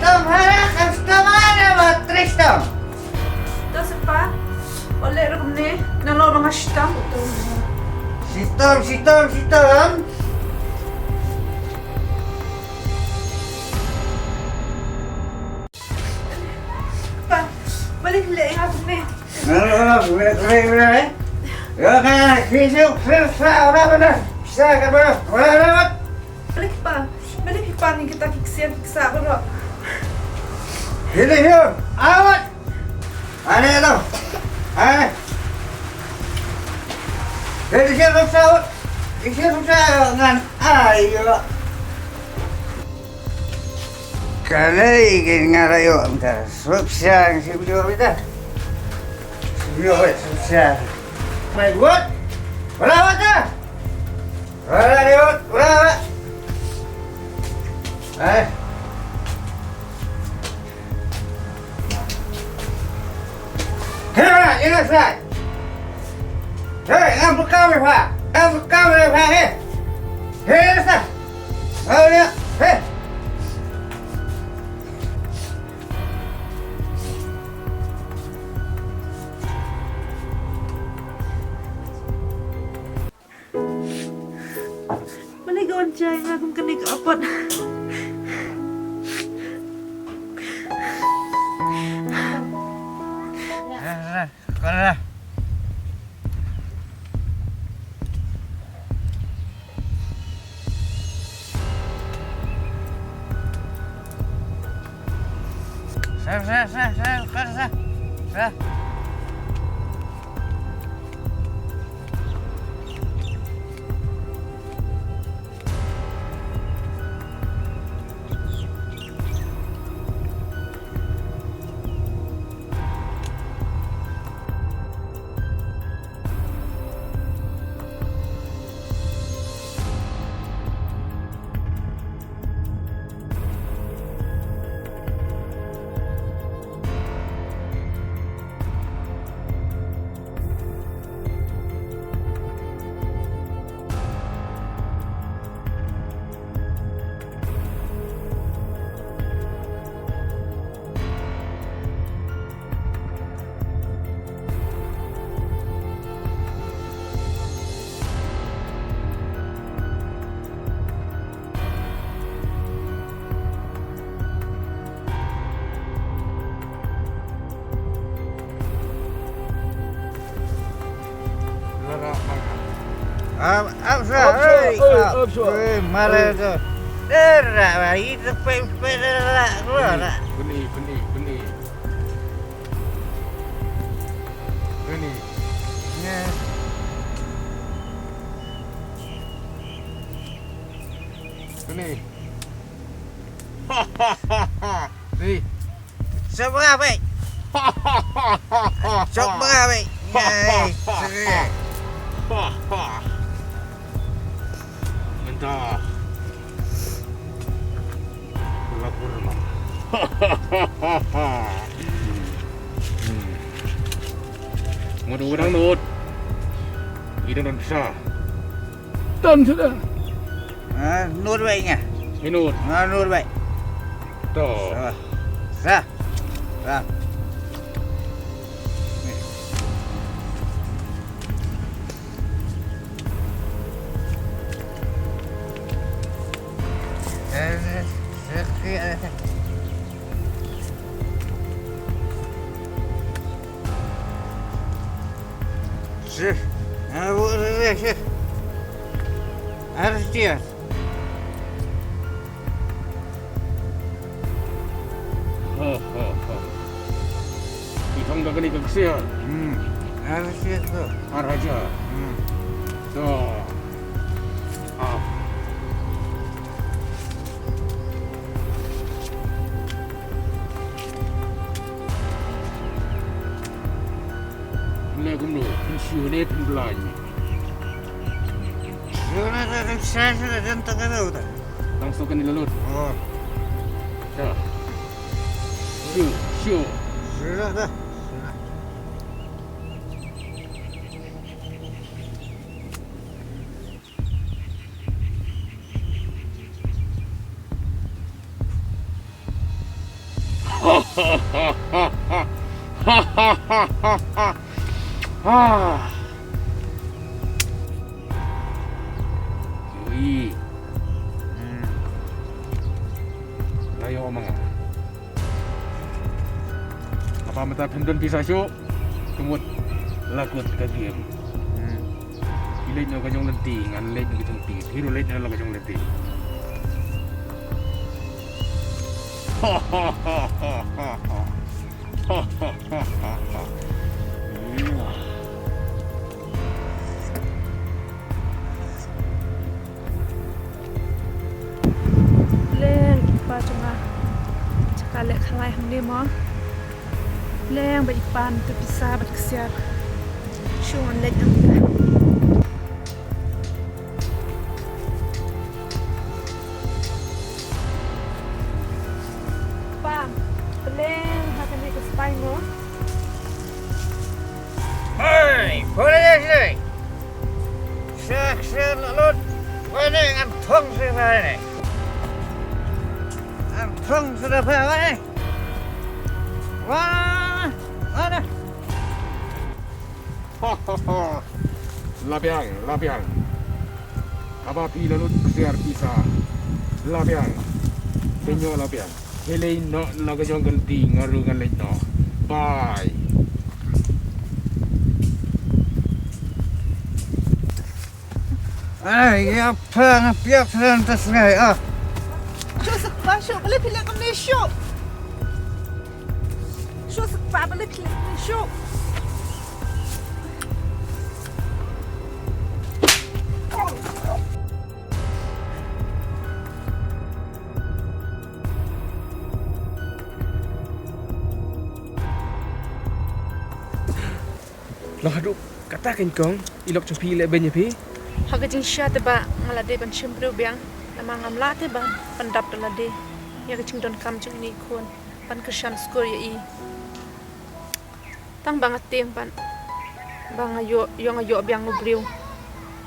Stop harak ang stamana ba Tristan? Da se pa. Oleh rumne. Nalo orang ashtam. Sitom. Pa. Balik le ingat ne. Boleh. Ya kan, kisah orang bisa kan boleh. Balik pa. Balik pa ni kita kiksa bro. Ini awat. Ada itu. Ada. Jadi siapa sahut? Siapa dengan ayo. Kalai ngarayo entar. Sukses si video kita. Video sukses. My god. Berapa dah? Berapa? Hei, ini saya. Hei, kamu Pak. Hei, saya. Oh, ya. Hei. Mana gawan cai aku kena ke apa? Sekolah. Saya. Malah tu. Derak lagi tepi derak keluar tak? Benih. Ya. Benih. Ni. Sok berapa? Sok berapa? Ya. Mentah. Lapor mah. Mudah-mudahan Nut. Ini non bisa. Dan sudah. Nur baiknya. Minut. Nur baik. Tuh. Sah. Sir, harus dia. Itong gagani kagsiyan. Harus dia tu. Araja. Tuh. Gumno, pensiunnya belanja. Saya sudah jantan tahu tak? Langsung ke nilalut. Oh, Dah. Sure. sudah dah. Yoi. Layo mga. Apa mata pendon bisa syuk? Kemut lakut ke game. Ilet nyo kanyang lenti, ngan let nyo kitong tingit. Hiro let nyo lang kanyang lenti. Leng ipa cuma cakale khalai hang ni mo. Leng ba ipan tu bisa ba kesiap. Shun let ang Pam, leng hata ni ke spine mo. Hei, boleh sini. Saya lalut. Ini antung sudah ini. Antung sudah apa ini? Wah, mana? Labiang. Apa pi lalut kesiar bisa. Labiang. Penyo labiang. Helai no kanyang ganti ngaru ngan let no. Bye. Ya apa biar terus ngai ah. Shoo sakpa shoo balik pilih kami shoo. Shoo sakpa balik pilih kami shoo. Long haduk katakan kong ilok cepi le ben yepi. Haga jing sya teba ngalade ban shembru biang nama ngamla teba pandap dalade ya ka jing don kam jing ni khon pan keshan skor ya i tang bangat tem pan bang ayo biang ubriu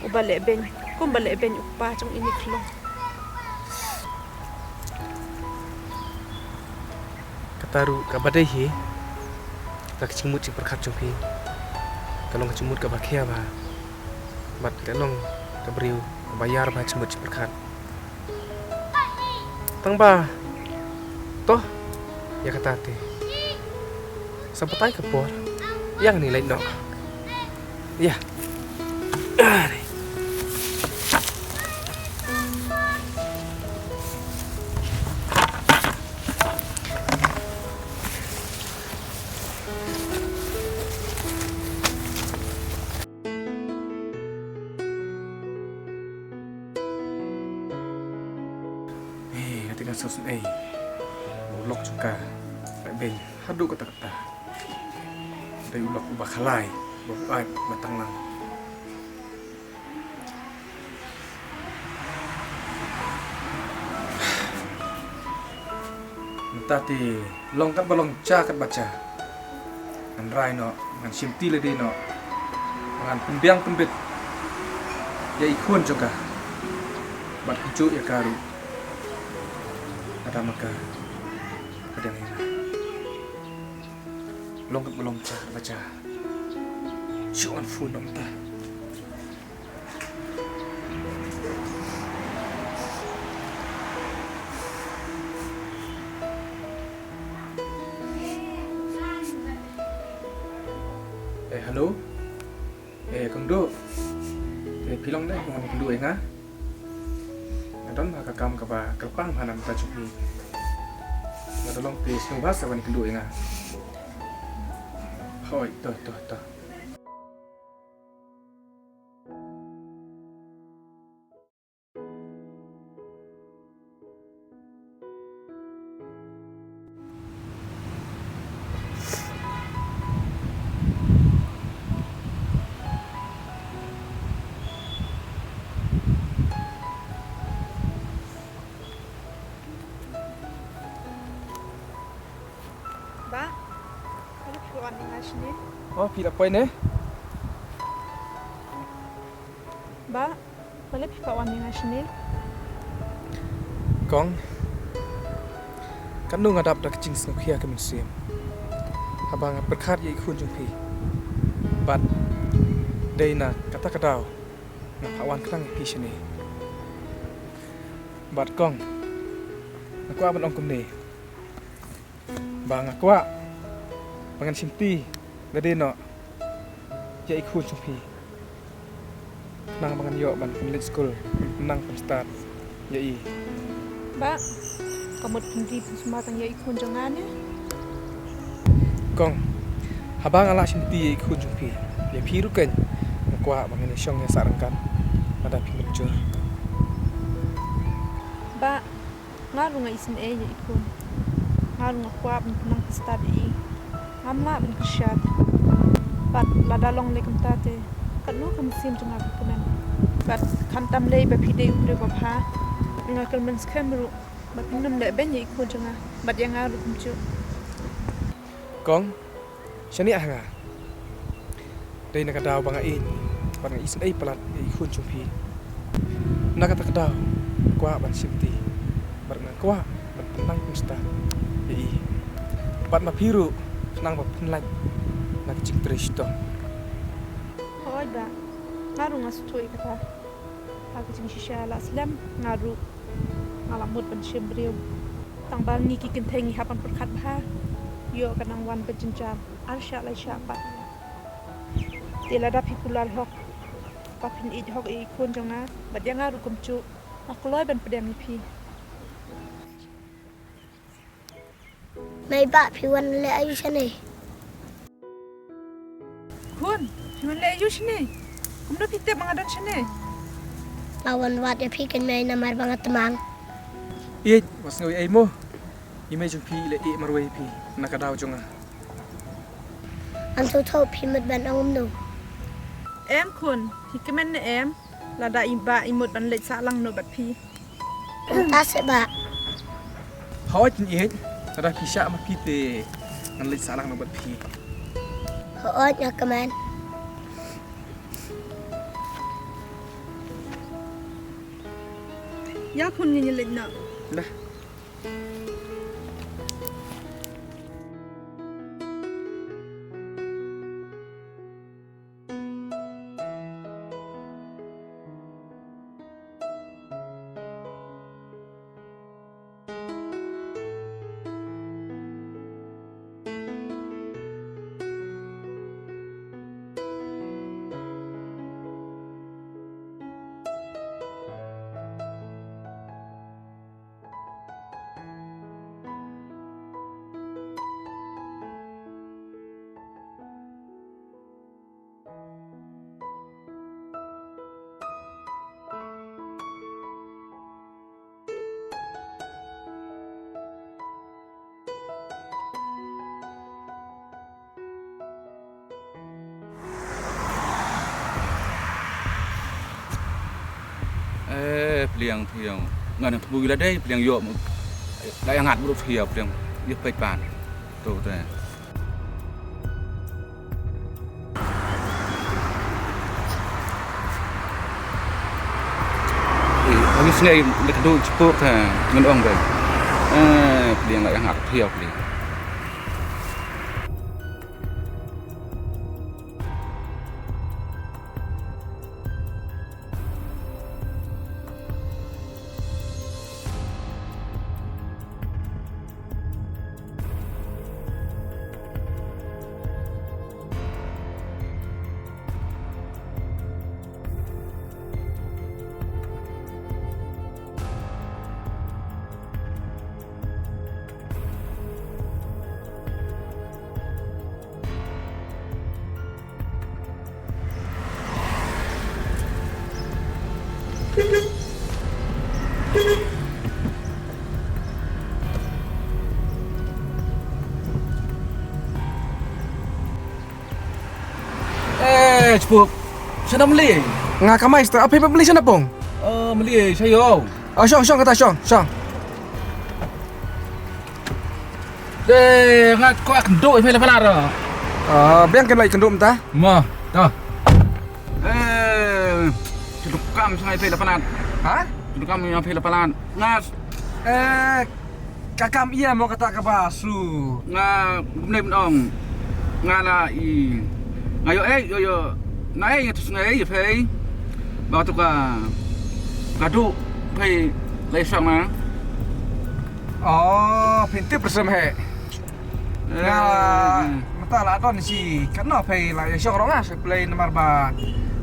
ubale ben kum bale ben upa jing ini khlo Kataru kabadai hi. Tak cimut cing perkat cepi. Kalong cimut ka bakia ba. Mat kalong kabriu bayar ba cimut cing perkat. Tang ba. Toh ya kata te. Sampai ke por. Yang ni lain no. Ya. Ketika sos ulok juga ben hadu kata-kata dari ulok ubah kalai buat batang lang entah ti long kat balong ca kat baca ngan rai no ngan simti le no ngan pembiang pembet ya ikon juga bat kucu ya karu ada maka kadang ini longkat melongcat baca cuan full nonta halo kang do pilong deh mau kang do nga Don makakam ka ba kalpang hanam ta chupi nadolong te snu basa wani kendu inga hoi to ba balik kuan ni hasni oh pila poin ba balik kawan ni hasni kong kan nu ngadap dak jing sno khia ke museum habang berkhat ye khun jung pi bat deina kata kadau na pawan klang pi shini bat kong aku aban ong kumne bang aku bangan simpi gade no ye khun jung pi nang bangan yo ban middle school nang start ye Ba, kamu pendiri sumatang ya ikun jangannya. Kong, habang ala simpi ikun jumpi, ya piru kan, ngkuah mengenai syong yang sarangkan, pada pinggir. Ba, ngaru ngai isin ya ikun, ngaru ngkuah menang studi, ngamla ben kersyat, bat ladalong lekem tate, kan lu kamu sim jangan kemen, bat kantam lei bapide upre babha. Ngakal men skamru bat minum le ben ye ikun jangan, bat yang ngaru kumcu. Kong, shani ah nga. Dai nak daw bang ai, bang isin ai pelat ikun jumpi. Nak kata kadaw, kuah ban simti, barang kuah ban penang pesta. Ye, bat ma piru, nang bat penlaj, nak cing tristo. Hoi ba, ngaru ngasutui kata. Aku cing shisha la slam ngaru ngalamut ban shembriu. Tang bal ni kikin tengi hapan perkat bah. Yo kanang wan berjenjam arsya lai syapat. Tila dapi pulal hok. Papin ij hok ikun jonga, bat yang ngaru kumcu. Aku loy ban pedang ipi. Mai ba piwan le ayu sini. Kun, cuman le ayu sini. Kumdo pitep mangadan sini. Lawan wat ya pikan mai namar banget temang. Iya, was ngoi ai mo. Imei jumpi le i marwai pi, nak daw jonga. Antu thau pimet ban angum nu. Em kun, hikemen ne em. Lada imba imut ban lech salang no bat pi. Ta se ba. Hoi tin i, ada pisah ma pi te, ngan lech salang no bat pi. Ho nya kaman. Ya kun nyenyelin na. Lah. Pliang thiang ngan bui la dei pliang yo dai ngat bu thiang pliang ye pe pan to te Kami sengai le kadu cepuk ta ngan ong be pliang lai ngat thiang pliang cepuk sana beli Nga kamai sta apa beli sana pong? beli saya Oh, syong kata syong. deh ngat kau kenduk pe la palara Biang kan lai kendum ta? ma ta ceduk kam sangai pe la palan Ha? ceduk kam yang pe la palan ngas kakam iya mau kata kabasu. Nga gumnay benong. Nga na ngayo yo na terus ngai pay. Ba tu ka kadu pay lai sama. Oh, pintu bersama he. Nga mata lah ton si karena pay lah ya orang as play nomor ba.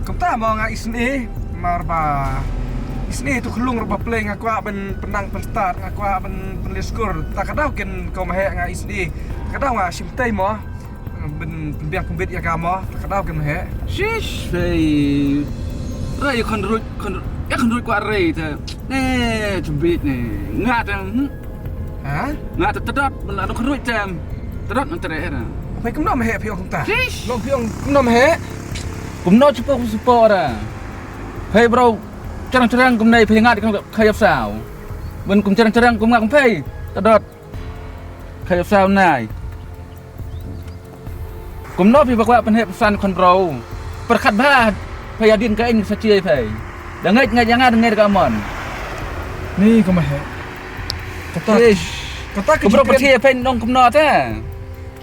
Kumta mau nga isni nomor ba. Isni itu kelung rupa play ngaku ben penang pen start ngaku ben penliskur tak kadau ken kau mahe nga isni kadau nga simtai mo ben pembiang pembit ya kamu tak kadau ken mahe Shish pay. Rai kon rut kwa rai ta. Jembit ni. Ngat ha ngat tedot melanu kon rut jam. Tedot antara era. apa kem nom mahe piong kumta Shish. long piong nom mahe Kumno support ra. Hey bro, cerang-cerang kumnai pengat khayap sao. Ben kum cerang-cerang kum ngak pay. Tedot. Khayap sao nai. Kumno pi bakwa pen he pesan kon bro. Perkat bah payadin ka ing sacie pay. Dangai jangan dengar ka mon. ni kau mahe kata Shish. kata ke Kumno percaya pen nong kumno ta.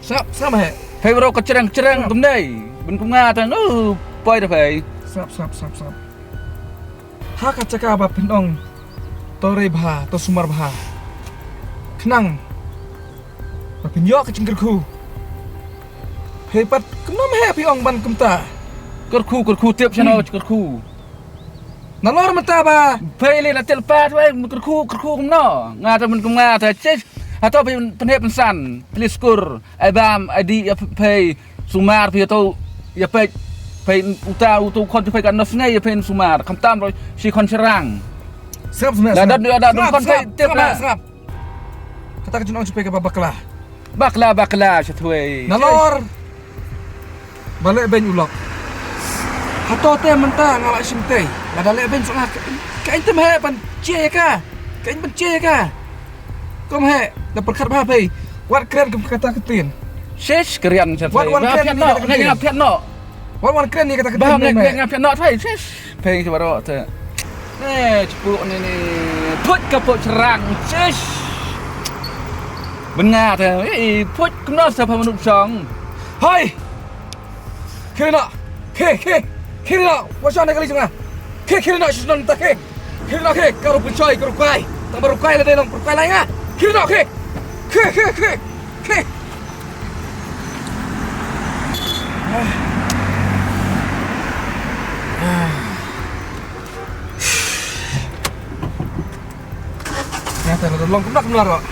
sap mahe Hey bro ka cerang-cerang kumnai. Ben kum ngat poi da pay. sap ha kaca ba pendong tore bha to sumar bha kenang ba pinyo ke cingkerku hebat kenom he piong ban kumta Kerku tiap channel kerku. nalor mata ba Pay le na telpat wai kerku kumno. Ngata men kum ngata ches. Atau penhep pensan, peliskur, abam, adi ya pay sumar pi atau ya pay utu kon pay kan nafngai ya pay sumar. Kamtam ro si kon serang. sap sebenarnya Ada kon pay tip lah. sap kata ke junong supaya ke babaklah Bakla chatwe. nalor balik ben ulok hato te menta ngalak simte ada le ben soal kain tem he pan cie ka kain pan cie ka kom he dapat khat ba pai wat keren ke kata ketin Shish kerian chatwe. Wan keren ni kata ketin. Ngap no. wat keren ni kata ketin Baham me ngap no thai shish. Pay coba ro te. Cepuk ni put kaput serang shish. Bengar te. Put kena siapa manup song. hai kiri nak kiri nak wasa nak kali sungai kiri nak susun tak kiri nak kau percaya kau kai tak baru kai ada long kai lain ah kiri nak Nyata, long kumnak kumlar kok.